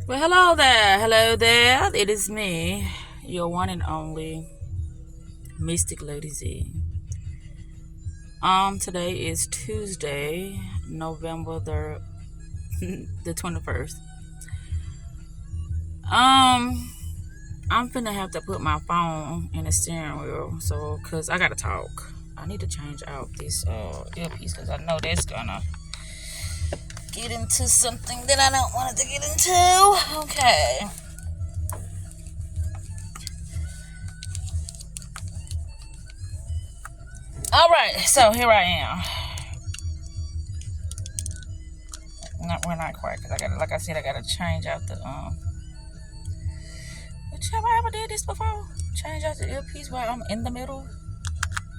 Well, hello there. It is me, your one and only Mystic Lady Z. Today is Tuesday, November the 21st. I'm finna have to put my phone in the steering wheel, cause I gotta talk. I need to change out this earpiece, cause I know that's gonna get into something that I don't want it to get into. Okay. All right, so here I am. We're not quite, because like I said, I gotta change out the Which have I ever did this before? Change out the earpiece while I'm in the middle?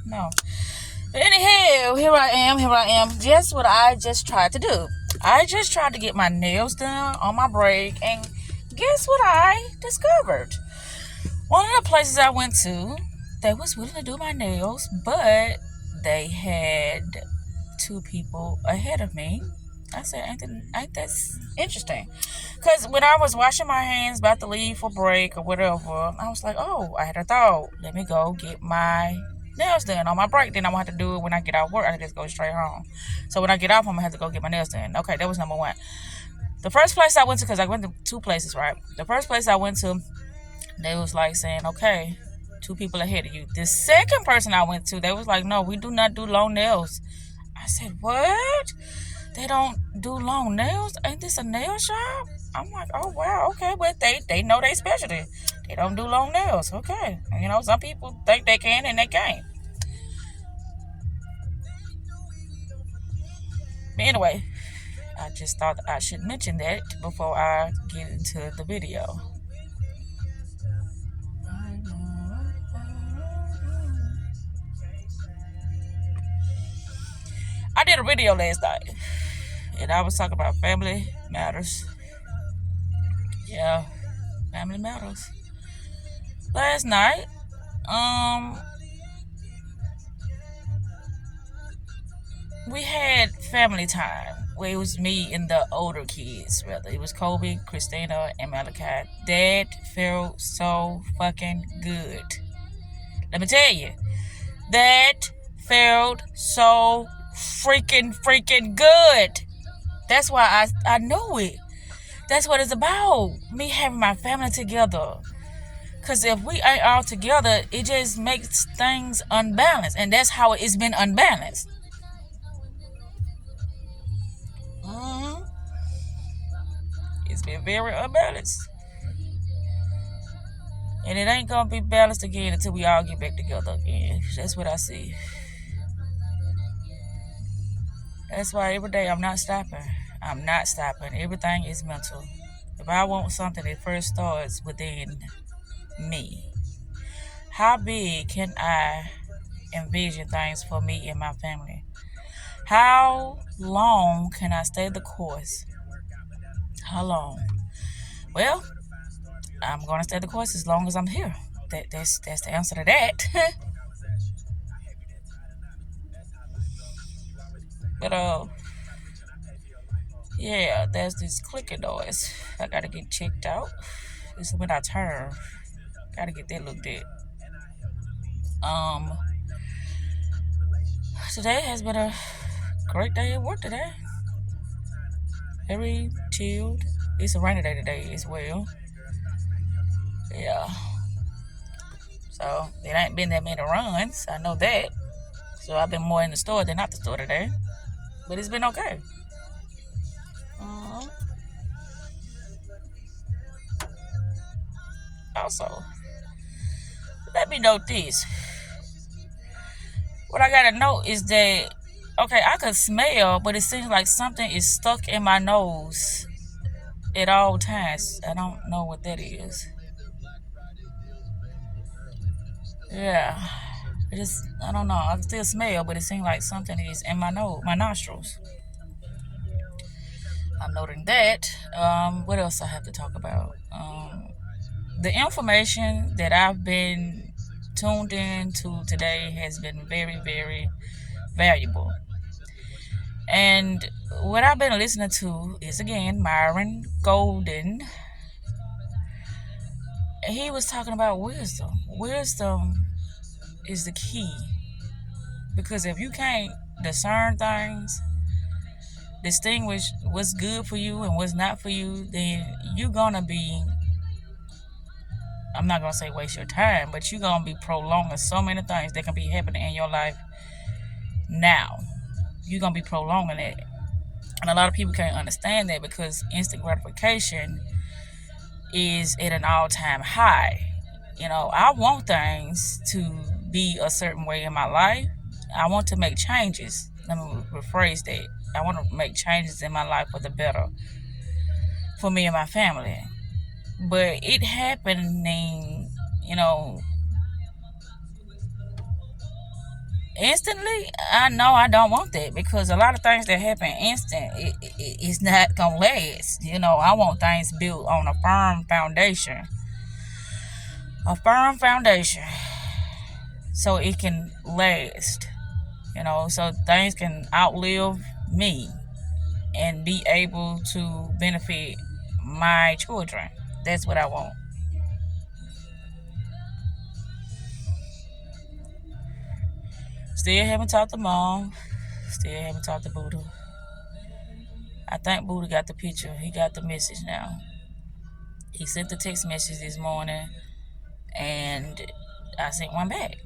No. But anyhow, here I am. Just what I just tried to do. I just tried to get my nails done on my break, and guess what I discovered? One of the places I went to, they was willing to do my nails, but they had two people ahead of me. I said, ain't that interesting? Because when I was washing my hands, about to leave for break or whatever, I was like, oh, I had a thought. Let me go get my nails done on my break. Then I won't have to do it when I get out of work. I can just go straight home. So when I get off, I'm going to have to go get my nails done. Okay, that was number one. The first place I went to, because I went to two places, right? The first place I went to, they was like saying, okay, two people ahead of you. The second person I went to, they was like, no, we do not do long nails. I said, what? They don't do long nails? Ain't this a nail shop? I'm like, oh, wow, okay. But they know their specialty. They don't do long nails. Okay. You know, some people think they can and they can't. But anyway, I just thought I should mention that before I get into the video. I did a video last night, and I was talking about family matters. Yeah, family matters. Last night, we had family time where it was me and the older kids, rather. It was Kobe, Christina, and Malachi. That felt so fucking good. Let me tell you, that felt so freaking good. That's why I knew it. That's what it's about. Me having my family together. Because if we ain't all together, it just makes things unbalanced. And that's how it's been unbalanced. Mm-hmm. It's been very unbalanced. And it ain't going to be balanced again until we all get back together again. That's what I see. That's why every day I'm not stopping. I'm not stopping. Everything is mental. If I want something, it first starts within me. How big can I envision things for me and my family? How long can I stay the course? How long? Well, I'm going to stay the course as long as I'm here. That's the answer to that. But yeah, there's this clicking noise. I gotta get checked out. This is when I turn. Gotta get that looked at. Today has been a great day at work today. Very chilled. It's a rainy day today as well. Yeah. So it ain't been that many runs. I know that. So I've been more in the store than not the store today. But it's been okay. Also, let me note this. What I gotta know is that, okay, I could smell, but it seems like something is stuck in my nose at all times. I don't know what that is. Yeah. I don't know. I can still smell, but it seems like something is in my nose, my nostrils. I'm noting that. What else I have to talk about? The information that I've been tuned in to today has been very valuable. And what I've been listening to is, again, Myron Golden. he was talking about wisdom. Wisdom is the key. Because if you can't discern things, distinguish what's good for you and what's not for you, then you're going to be, I'm not going to say waste your time, but you're going to be prolonging so many things that can be happening in your life now. You're going to be prolonging it. And a lot of people can't understand that because instant gratification is at an all-time high. You know, I want things to be a certain way in my life. I want to make changes. Let me rephrase that. I want to make changes in my life for the better for me and my family. But it happening, you know, instantly, I know I don't want that because a lot of things that happen instant, it's not gonna last. You know, I want things built on a firm foundation, so it can last. You know, so things can outlive me and be able to benefit my children. That's what I want. Still haven't talked to Mom. Still haven't talked to Buddha. I think Buddha got the picture. He got the message now. He sent the text message this morning, and I sent one back.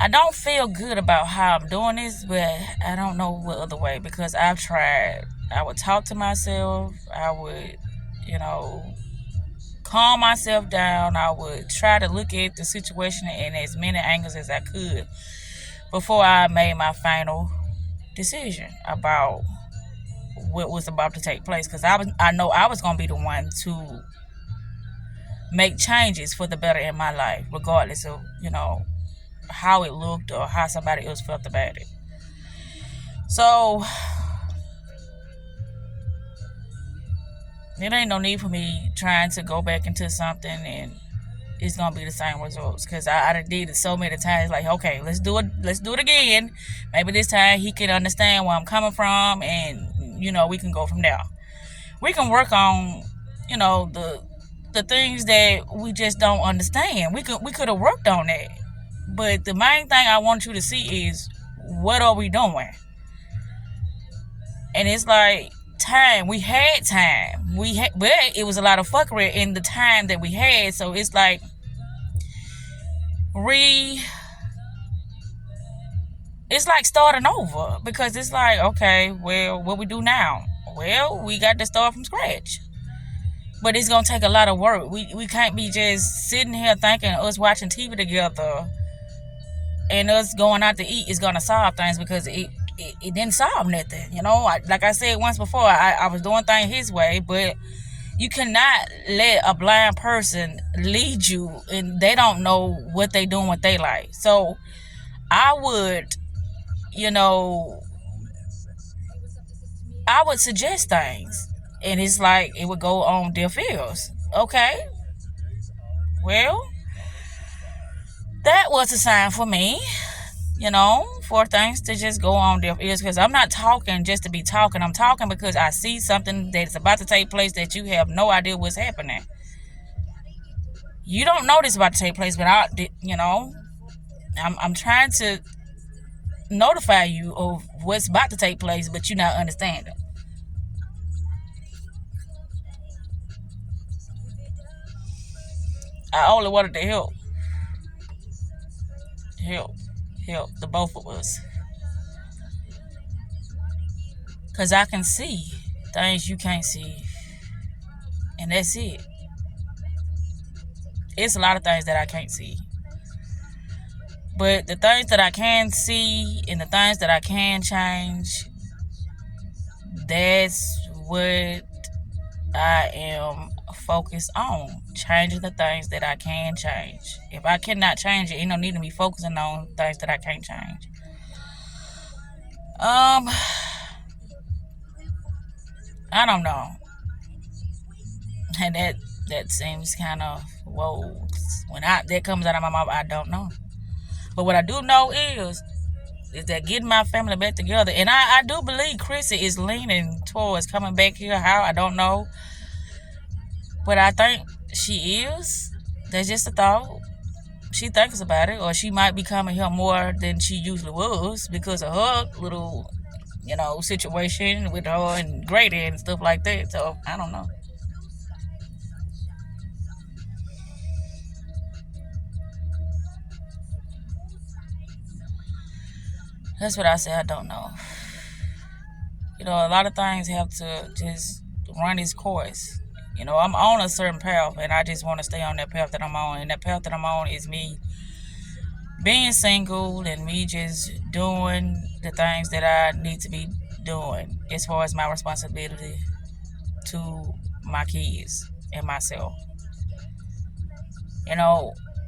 I don't feel good about how I'm doing this, but I don't know what other way because I've tried. I would talk to myself. I would, calm myself down. I would try to look at the situation in as many angles as I could before I made my final decision about what was about to take place. Because I know I was going to be the one to make changes for the better in my life, regardless of, how it looked or how somebody else felt about it. So it ain't no need for me trying to go back into something and it's gonna be the same results because I did it so many times. Like, okay, let's do it again. Maybe this time he can understand where I'm coming from, and we can go from there. We can work on the things that we just don't understand. We could have worked on that. But the main thing I want you to see is, what are we doing? And it's like time. We had time. But it was a lot of fuckery in the time that we had. So it's like it's like starting over, because it's like, okay, well, what we do now? Well, we got to start from scratch. But it's gonna take a lot of work. We can't be just sitting here thinking us watching TV together and us going out to eat is gonna solve things, because it didn't solve nothing. Like I said once before, I was doing things his way, but you cannot let a blind person lead you, and they don't know what they doing with their life. So I would suggest things, and it's like it would go on deaf ears. Okay, well, that was a sign for me, for things to just go on deaf ears, because I'm not talking just to be talking. I'm talking because I see something that's about to take place that you have no idea what's happening. You don't know this is about to take place, but I'm trying to notify you of what's about to take place, but you're not understanding. I only wanted to help the both of us, because I can see things you can't see, and that's it. It's a lot of things that I can't see, but the things that I can see and the things that I can change, that's what I am focused on. Changing the things that I can change. If I cannot change it, ain't no need to be focusing on things that I can't change. I don't know. And that seems kind of, whoa. When that comes out of my mouth, I don't know. But what I do know is is that getting my family back together. And I do believe Chrissy is leaning towards coming back here. How, I don't know. But I think she is. That's just a thought. She thinks about it. Or she might be coming here more than she usually was because of her little, situation with her and Grady and stuff like that. So, I don't know. That's what I say. I don't know. A lot of things have to just run its course. I'm on a certain path, and I just want to stay on that path that I'm on. And that path that I'm on is me being single and me just doing the things that I need to be doing as far as my responsibility to my kids and myself.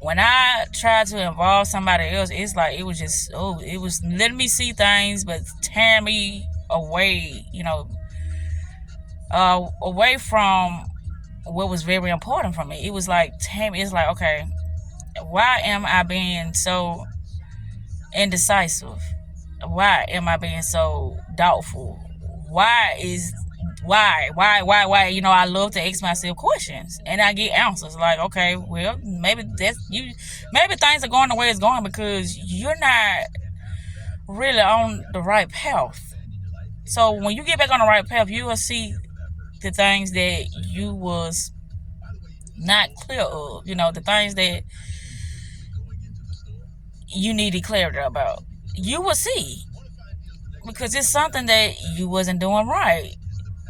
When I tried to involve somebody else, it's like it was just, it was letting me see things, but tearing me away, away from what was very important for me. It was like, it's like, okay, why am I being so indecisive? Why am I being so doubtful? Why? I love to ask myself questions and I get answers like, okay, well, maybe that's you. Maybe things are going the way it's going because you're not really on the right path. So when you get back on the right path, you will see the things that you was not clear of. The things that you needed clarity about. You will see because it's something that you wasn't doing right,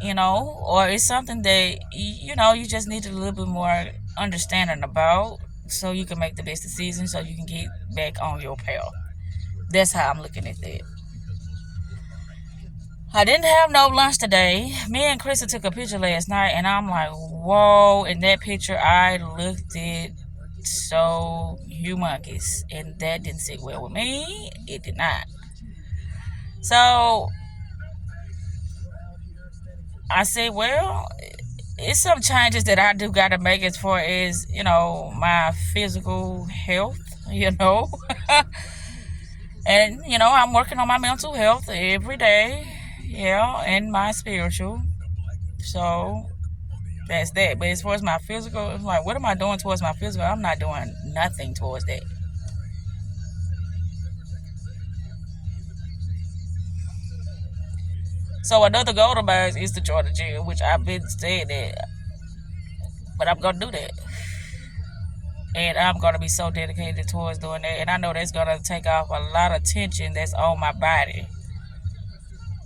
or it's something that you just need a little bit more understanding about, so you can make the best decision, so you can get back on your path. That's how I'm looking at that. I didn't have no lunch today. Me and Krista took a picture last night, and I'm like, whoa! In that picture, I looked it so humongous, and that didn't sit well with me. It did not. So I said, well, it's some changes that I do got to make as far as, my physical health, and, I'm working on my mental health every day, and my spiritual. So that's that. But as far as my physical, I'm like, what am I doing towards my physical? I'm not doing nothing towards that. So another goal of mine is to join the gym, which I've been saying that, but I'm gonna do that, and I'm gonna be so dedicated towards doing that. And I know that's gonna take off a lot of tension that's on my body.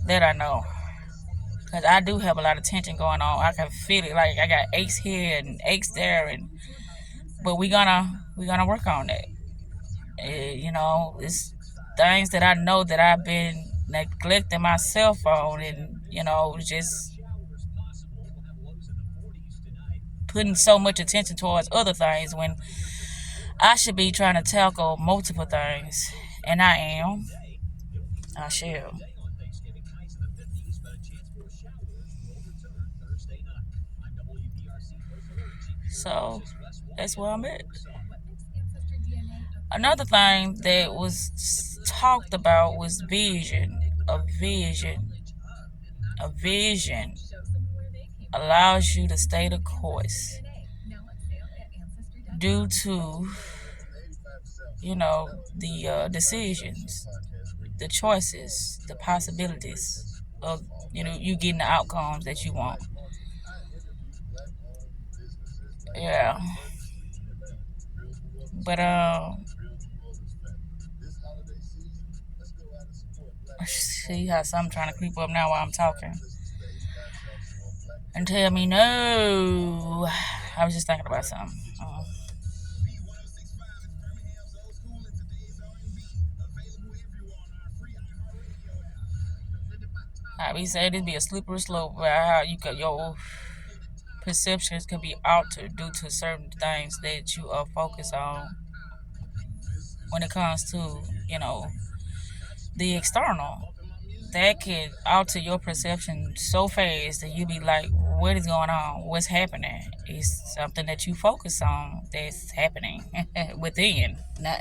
That I know, cause I do have a lot of tension going on. I can feel it, like I got aches here and aches there, but we're gonna work on that. It's things that I know that I've been neglecting myself on, and just putting so much attention towards other things when I should be trying to tackle multiple things, and I am. I shall. So that's where I'm at. Another thing that was talked about was vision. A vision. A vision allows you to stay the course due to, the decisions, the choices, the possibilities of, you getting the outcomes that you want. Yeah. But, see how some trying to creep up now while I'm talking and tell me no. I was just thinking about something. I be saying it be a slippery slope about how your perceptions can be altered due to certain things that you are focused on when it comes to, the external. That can alter your perception so fast that you be like, what is going on? What's happening? It's something that you focus on that's happening within, not,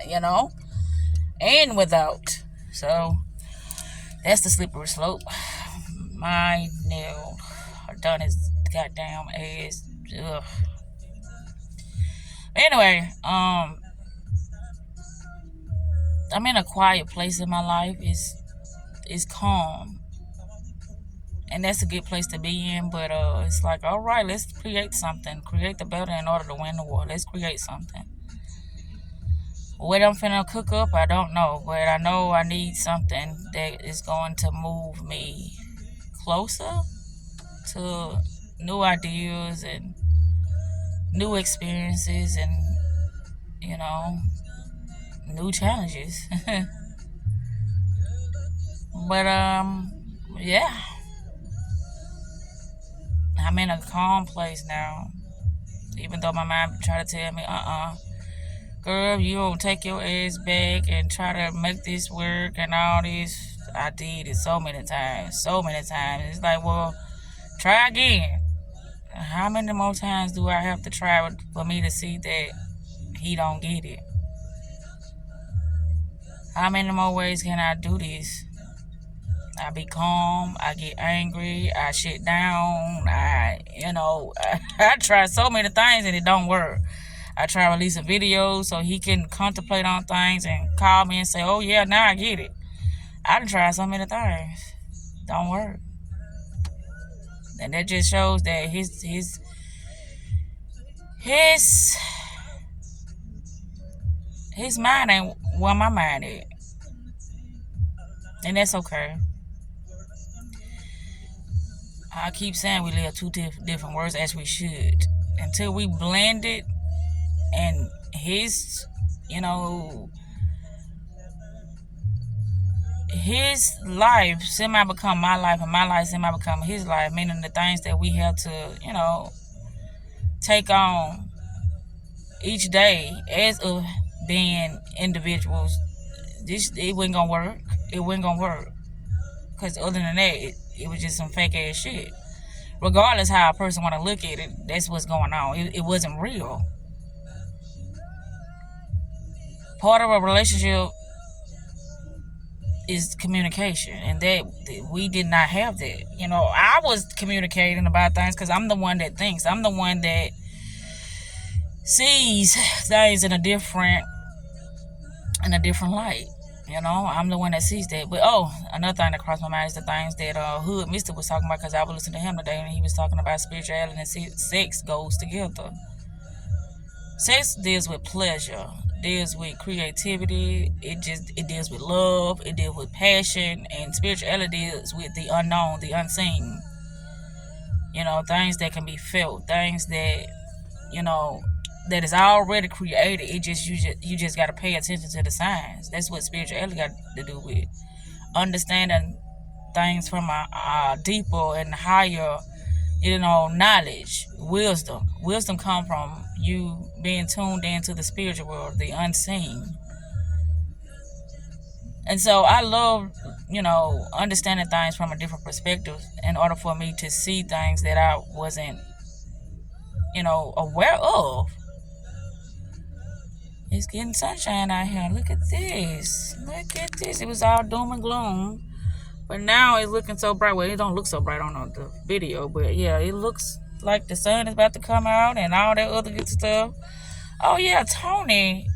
and without. So that's the slippery slope. My nail done his goddamn ass. Ugh. Anyway, I'm in a quiet place in my life. It's calm, and that's a good place to be in. But it's like, all right, let's create something. Create the better in order to win the war. Let's create something. What I'm finna cook up, I don't know, but I know I need something that is going to move me closer to new ideas and new experiences and, you know, new challenges. But yeah, I'm in a calm place now. Even though my mind try to tell me, girl, you don't take your ass back and try to make this work and all this. I did it so many times. It's like, well, try again. How many more times do I have to try for me to see that he don't get it? How many more ways can I do this? I be calm, I get angry, I shit down, I try so many things and it don't work. I try releasing videos so he can contemplate on things and call me and say, oh yeah, now I get it. I done tried so many things. Don't work. And that just shows that his mind ain't where my mind is. And that's okay. I keep saying we live two different worlds, as we should. Until we blend it and his life semi become my life and my life semi become his life, meaning the things that we have to, take on each day as of being individuals. It wasn't gonna work. It wasn't gonna work. Because other than that, it was just some fake ass shit. Regardless how a person want to look at it, that's what's going on. It wasn't real. Part of a relationship is communication, and that we did not have that. I was communicating about things because I'm the one that thinks. I'm the one that sees things in a different light. I'm the one that sees that. But another thing that crossed my mind is the things that Hood Mister was talking about, because I was listening to him today and he was talking about spirituality and sex goes together. Sex deals with pleasure, deals with creativity, it deals with love, it deals with passion, and spirituality deals with the unknown, the unseen. Things that can be felt, things that that is already created. You just got to pay attention to the signs. That's what spirituality got to do with understanding things from a deeper and higher, knowledge, wisdom. Wisdom come from you being tuned into the spiritual world, the unseen. And so I love, understanding things from a different perspective in order for me to see things that I wasn't, aware of. It's getting sunshine out here. Look at this. It was all doom and gloom. But now it's looking so bright. Well, it don't look so bright on the video. But yeah, it looks like the sun is about to come out and all that other good stuff. Oh yeah, Tony,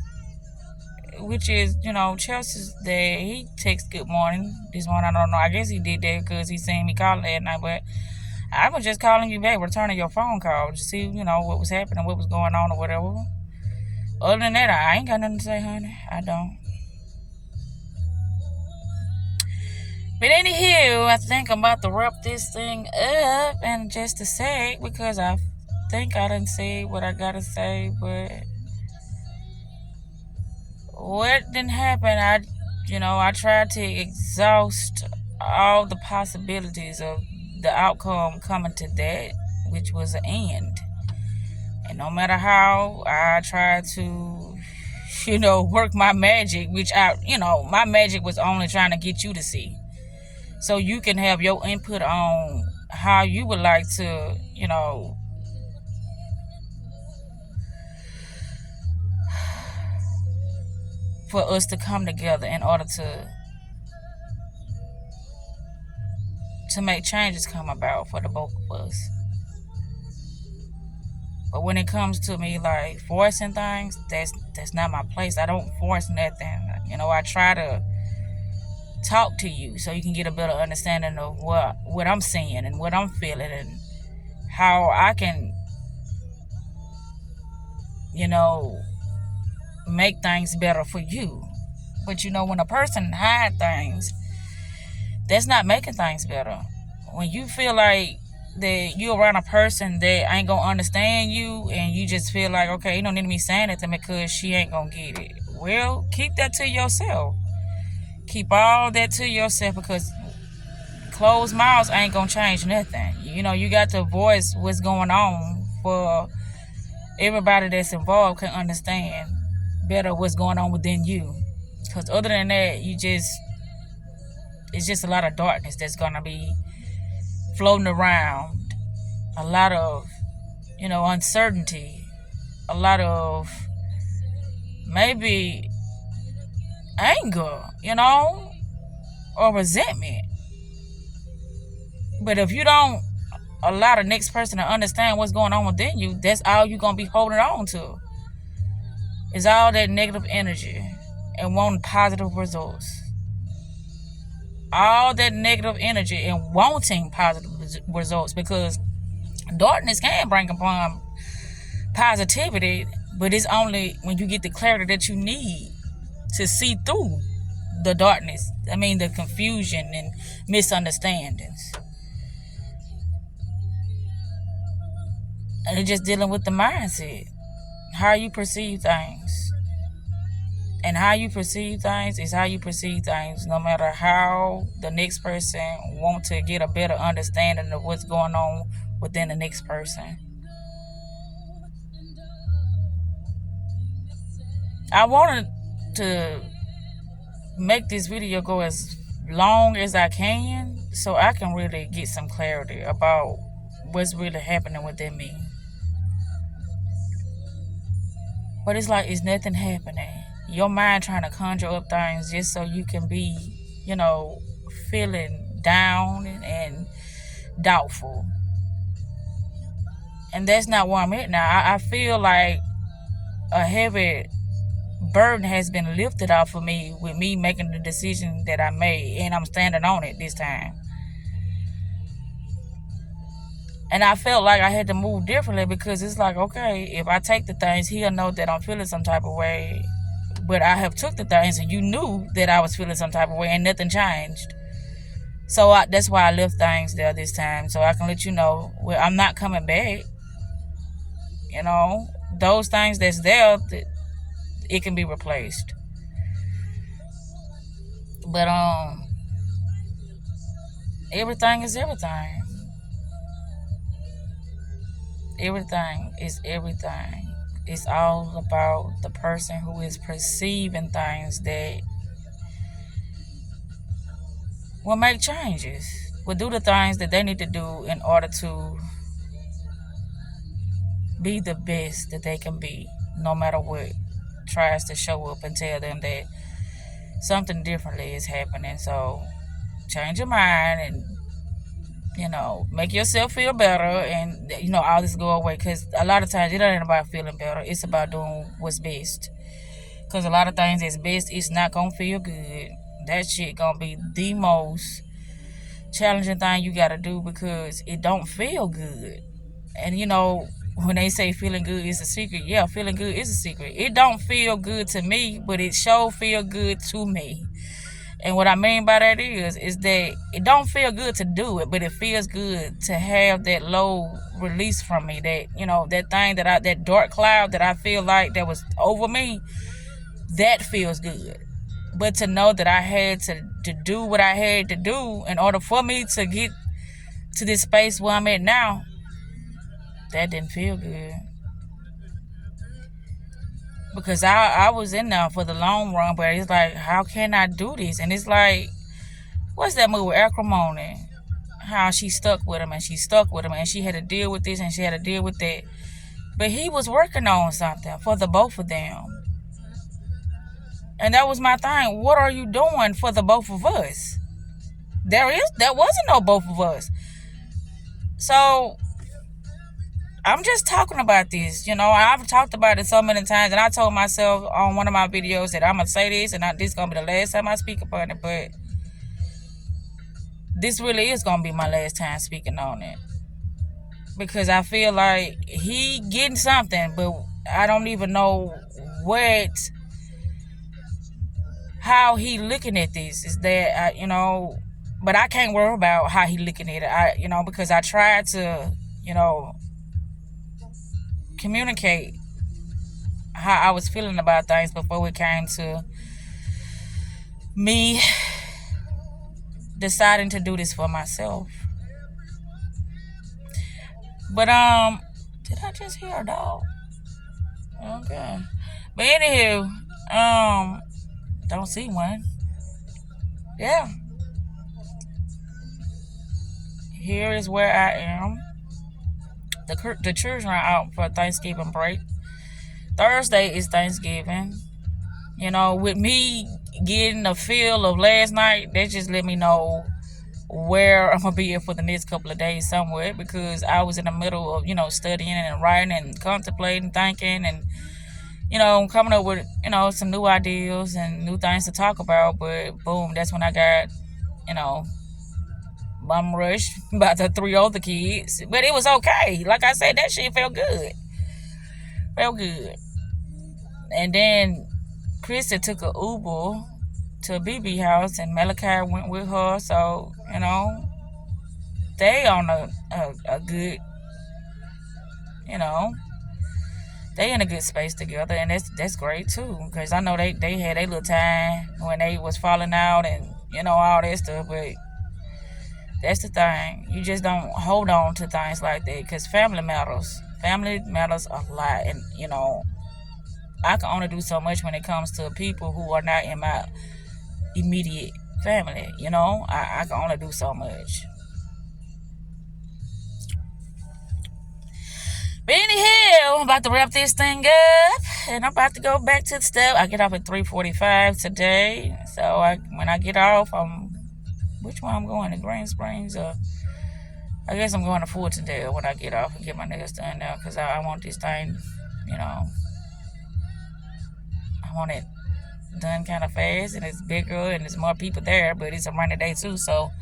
which is, Chelsea's dad, he texted good morning this morning. I don't know. I guess he did that because he seen me calling at night. But I was just calling you back, returning your phone call to see, what was happening, what was going on or whatever. Other than that, I ain't got nothing to say, honey. I don't. But anywho, I think I'm about to wrap this thing up in just a sec, because I think I done said what I gotta say, but what didn't happen, I tried to exhaust all the possibilities of the outcome coming to that, which was an end. And no matter how I tried to, work my magic, which my magic was only trying to get you to see. So you can have your input on how you would like to, for us to come together in order to to make changes come about for the both of us. But when it comes to me like forcing things, that's not my place. I don't force nothing. I try to talk to you so you can get a better understanding of what I'm seeing and what I'm feeling and how I can, make things better for you. But when a person hide things, that's not making things better. When you feel like that you're around a person that ain't gonna understand you and you just feel like, okay, you don't need me saying it to me because she ain't gonna get it. Well, keep that to yourself. Keep all that to yourself, because closed mouths ain't gonna change nothing. You got to voice what's going on for everybody that's involved can understand better what's going on within you. Because other than that, it's just a lot of darkness that's gonna be floating around. A lot of, uncertainty. A lot of maybe anger, or resentment. But if you don't allow the next person to understand what's going on within you, that's all you're going to be holding on to. Is all that negative energy and wanting positive results. All that negative energy and wanting positive results, because darkness can bring upon positivity, but it's only when you get the clarity that you need to see through the darkness. The confusion and misunderstandings. And it's just dealing with the mindset. How you perceive things. And how you perceive things is how you perceive things, no matter how the next person wants to get a better understanding of what's going on within the next person. I wanted to make this video go as long as I can so I can really get some clarity about what's really happening within me. But it's like it's nothing happening. Your mind trying to conjure up things just so you can be, feeling down and doubtful. And that's not where I'm at now. I feel like a heavy burden has been lifted off of me with me making the decision that I made, and I'm standing on it this time. And I felt like I had to move differently, because it's like, okay, if I take the things, he'll know that I'm feeling some type of way. But I have took the things and you knew that I was feeling some type of way and nothing changed. So that's why I left things there this time, so I can let you know, well, I'm not coming back. Those things that's there, it can be replaced. But everything is everything. Everything is everything. It's all about the person who is perceiving things that will make changes, will do the things that they need to do in order to be the best that they can be, no matter what tries to show up and tell them that something differently is happening. So change your mind and make yourself feel better, and all this go away. Because a lot of times it ain't about feeling better, it's about doing what's best. Because a lot of things that's best, it's not gonna feel good. That shit gonna be the most challenging thing you gotta do, because it don't feel good. And when they say feeling good is a secret, yeah, feeling good is a secret. It don't feel good to me, but it sure feel good to me. And what I mean by that is that it don't feel good to do it, but it feels good to have that low release from me. That, that thing that dark cloud that I feel like that was over me, that feels good. But to know that I had to do what I had to do in order for me to get to this space where I'm at now, that didn't feel good. Because I was in there for the long run, but it's like, how can I do this? And it's like, what's that movie, Acrimony? How she stuck with him and she stuck with him and she had to deal with this and she had to deal with that. But he was working on something for the both of them. And that was my thing. What are you doing for the both of us? There wasn't no both of us. So I'm just talking about this. I've talked about it so many times, and I told myself on one of my videos that I'm gonna say this, and this is gonna be the last time I speak about it. But this really is gonna be my last time speaking on it, because I feel like he getting something, but I don't even know how he looking at this. Is that but I can't worry about how he looking at it. Because I tried to communicate how I was feeling about things before it came to me deciding to do this for myself. But did I just hear a dog? Okay. But anywho, don't see one. Yeah. Here is where I am. The children are out for Thanksgiving break. Thursday is Thanksgiving. With me getting a feel of last night, that just let me know where I'm gonna be for the next couple of days somewhere, because I was in the middle of studying and writing and contemplating, thinking, and coming up with some new ideas and new things to talk about. But boom, that's when I got bum rush about the 3 other kids. But it was okay. Like I said, that shit felt good. And then Krista took a Uber to BB house, and Malachi went with her. So they on a good, they in a good space together, and that's great too. Because I know they had a little time when they was falling out and all that stuff. But that's the thing, you just don't hold on to things like that, because family matters a lot. And I can only do so much when it comes to people who are not in my immediate family. I can only do so much. But anyhow, I'm about to wrap this thing up, and I'm about to go back to the stuff. I get off at 3:45 today. So when I get off, which one I'm going to? Green Springs, or I guess I'm going to Fultondale when I get off and get my nails done now, because I want this thing, I want it done kind of fast, and it's bigger and there's more people there, but it's a rainy day too, so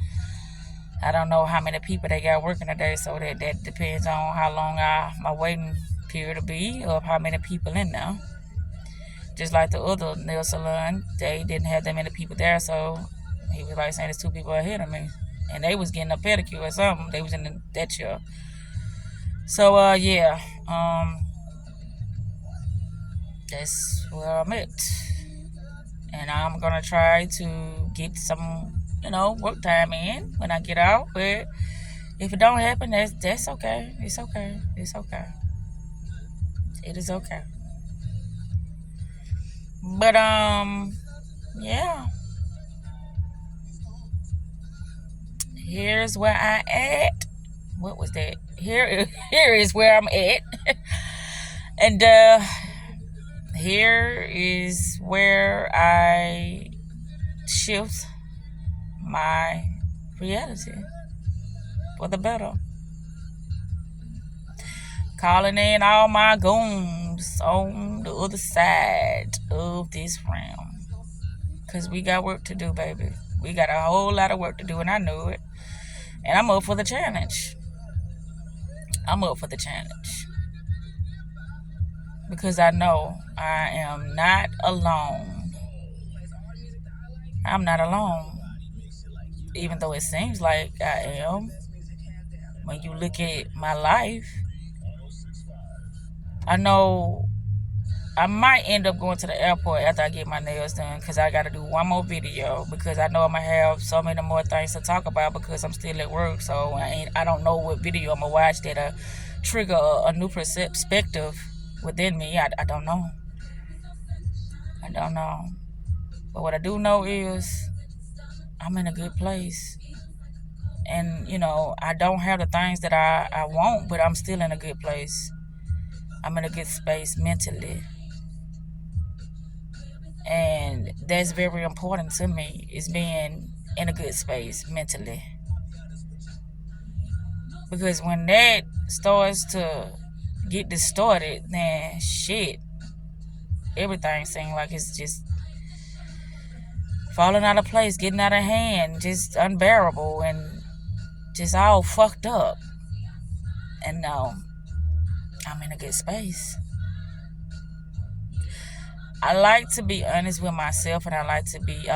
I don't know how many people they got working today, so that depends on how long my waiting period will be, or how many people in there. Just like the other nail salon, they didn't have that many people there, so he was like saying there's 2 people ahead of me, and they was getting a pedicure or something. They was in that chair. So yeah, that's where I'm at, and I'm gonna try to get some work time in when I get out. But if it don't happen, that's okay. It's okay. It is okay. But yeah. Here's where I at. What was that? Here is where I'm at. And here is where I shift my reality for the better. Calling in all my goons on the other side of this realm, because we got work to do, baby. We got a whole lot of work to do, and I know it. And I'm up for the challenge. Because I know I am not alone. I'm not alone. Even though it seems like I am. When you look at my life, I know I might end up going to the airport after I get my nails done, because I got to do one more video, because I know I'm going to have so many more things to talk about, because I'm still at work. So I don't know what video I'm going to watch that'll trigger a new perspective within me. I don't know. But what I do know is I'm in a good place. And, I don't have the things that I want, but I'm still in a good place. I'm in a good space mentally. And that's very important to me, is being in a good space mentally. Because when that starts to get distorted, then shit, everything seems like it's just falling out of place, getting out of hand, just unbearable, and just all fucked up. And no, I'm in a good space. I like to be honest with myself, and I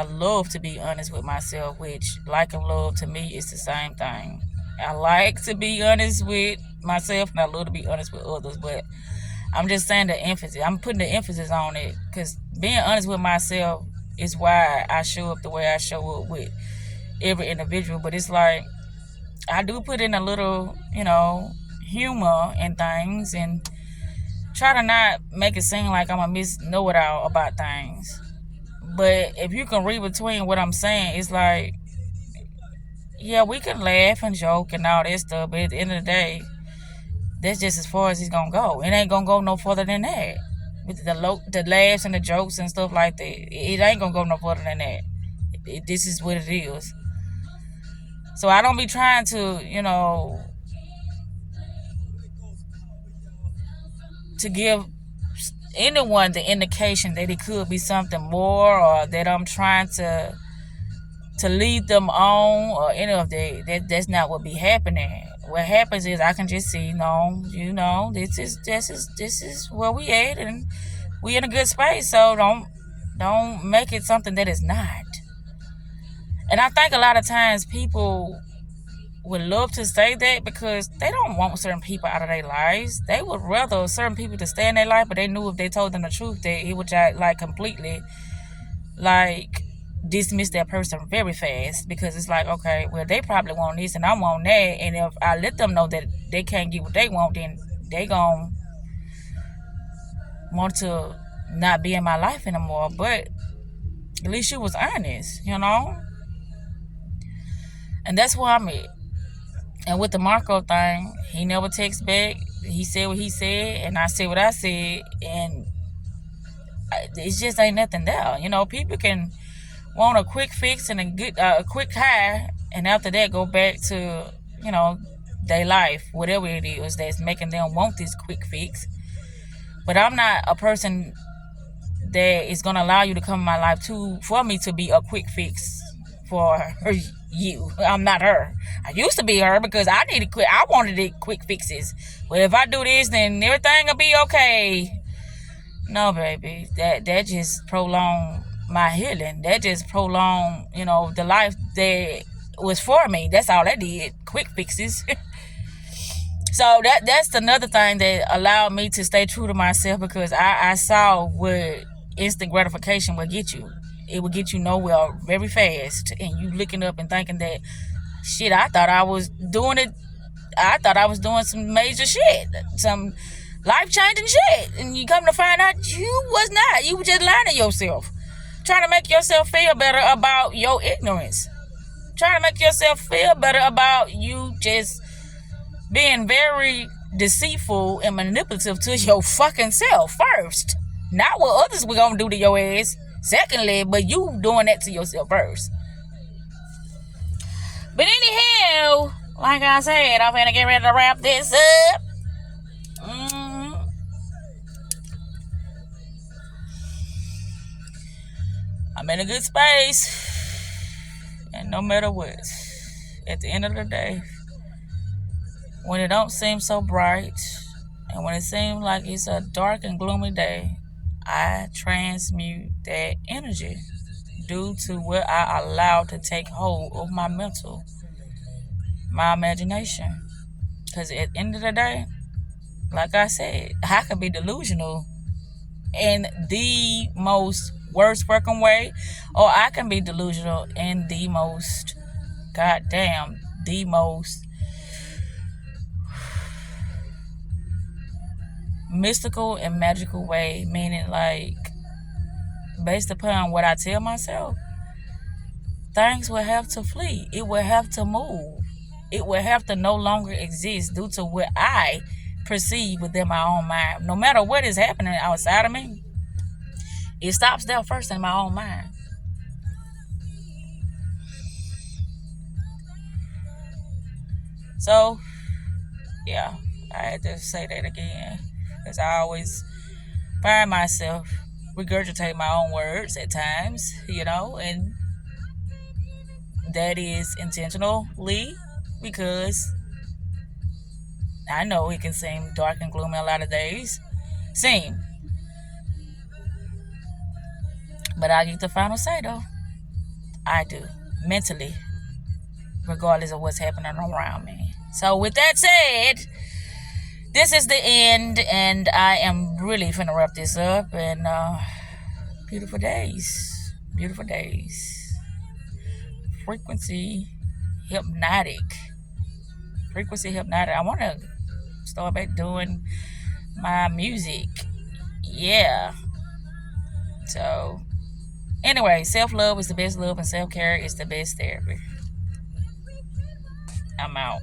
love to be honest with myself, which like and love to me is the same thing. I like to be honest with myself, and I love to be honest with others, but I'm just saying the emphasis. I'm putting the emphasis on it, because being honest with myself is why I show up the way I show up with every individual. But it's like, I do put in a little, humor in things, and try to not make it seem like I'm a know-it-all about things. But if you can read between what I'm saying, it's like, yeah, we can laugh and joke and all that stuff, but at the end of the day, that's just as far as it's gonna go. It ain't gonna go no further than that. With the laughs and the jokes and stuff like that, it ain't gonna go no further than that. This is what it is. So I don't be trying to, to give anyone the indication that it could be something more, or that I'm trying to lead them on, or any of that. That's not what be happening. What happens is I can just see, this is where we at, and we in a good space. So don't make it something that is not. And I think a lot of times people would love to say that because they don't want certain people out of their lives. They would rather certain people to stay in their life, but they knew if they told them the truth, that it would completely dismiss that person very fast, because it's like, okay, well, they probably want this and I want that, and if I let them know that they can't get what they want, then they gonna want to not be in my life anymore. But at least you was honest, and that's where I'm at. And with the Marco thing, he never texts back. He said what he said, and I said what I said, and it just ain't nothing there. People can want a quick fix and a quick high, and after that go back to, their life, whatever it is that's making them want this quick fix. But I'm not a person that is gonna allow you to come in my life for me to be a quick fix for you. I'm not her. I used to be her because I wanted it quick fixes. But if I do this, then everything will be okay. No, baby, that just prolonged my healing. That just prolonged, the life that was for me. That's all that did. Quick fixes. So that's another thing that allowed me to stay true to myself, because I saw what instant gratification would get you. It would get you nowhere very fast, and you looking up and thinking that, shit, I thought I was doing it. I thought I was doing some major shit, some life-changing shit, and you come to find out you was not. You were just lying to yourself, trying to make yourself feel better about your ignorance, trying to make yourself feel better about you just being very deceitful and manipulative to your fucking self first. Not what others were gonna do to your ass secondly, but you doing that to yourself first. But anyhow, like I said, I'm finna get ready to wrap this up. I'm in a good space, and no matter what, at the end of the day, when it don't seem so bright, and when it seems like it's a dark and gloomy day, I transmute that energy due to what I allowed to take hold of my mental, my imagination. Because at the end of the day, like I said, I could be delusional in the most worst fucking way, or I can be delusional in the most, the most mystical and magical way, meaning based upon what I tell myself, things will have to flee. It will have to move. It will have to no longer exist due to what I perceive within my own mind. No matter what is happening outside of me, it stops there first in my own mind. So, yeah, I had to say that again because I always find myself regurgitate my own words at times, and that is intentionally because I know it can seem dark and gloomy a lot of days. But I get the final say though. I do. Mentally, regardless of what's happening around me. So with that said, this is the end, and I am really finna wrap this up. And beautiful days, beautiful days. Frequency hypnotic. Frequency hypnotic. I want to start back doing my music. Yeah. So anyway, self-love is the best love, and self-care is the best therapy. I'm out.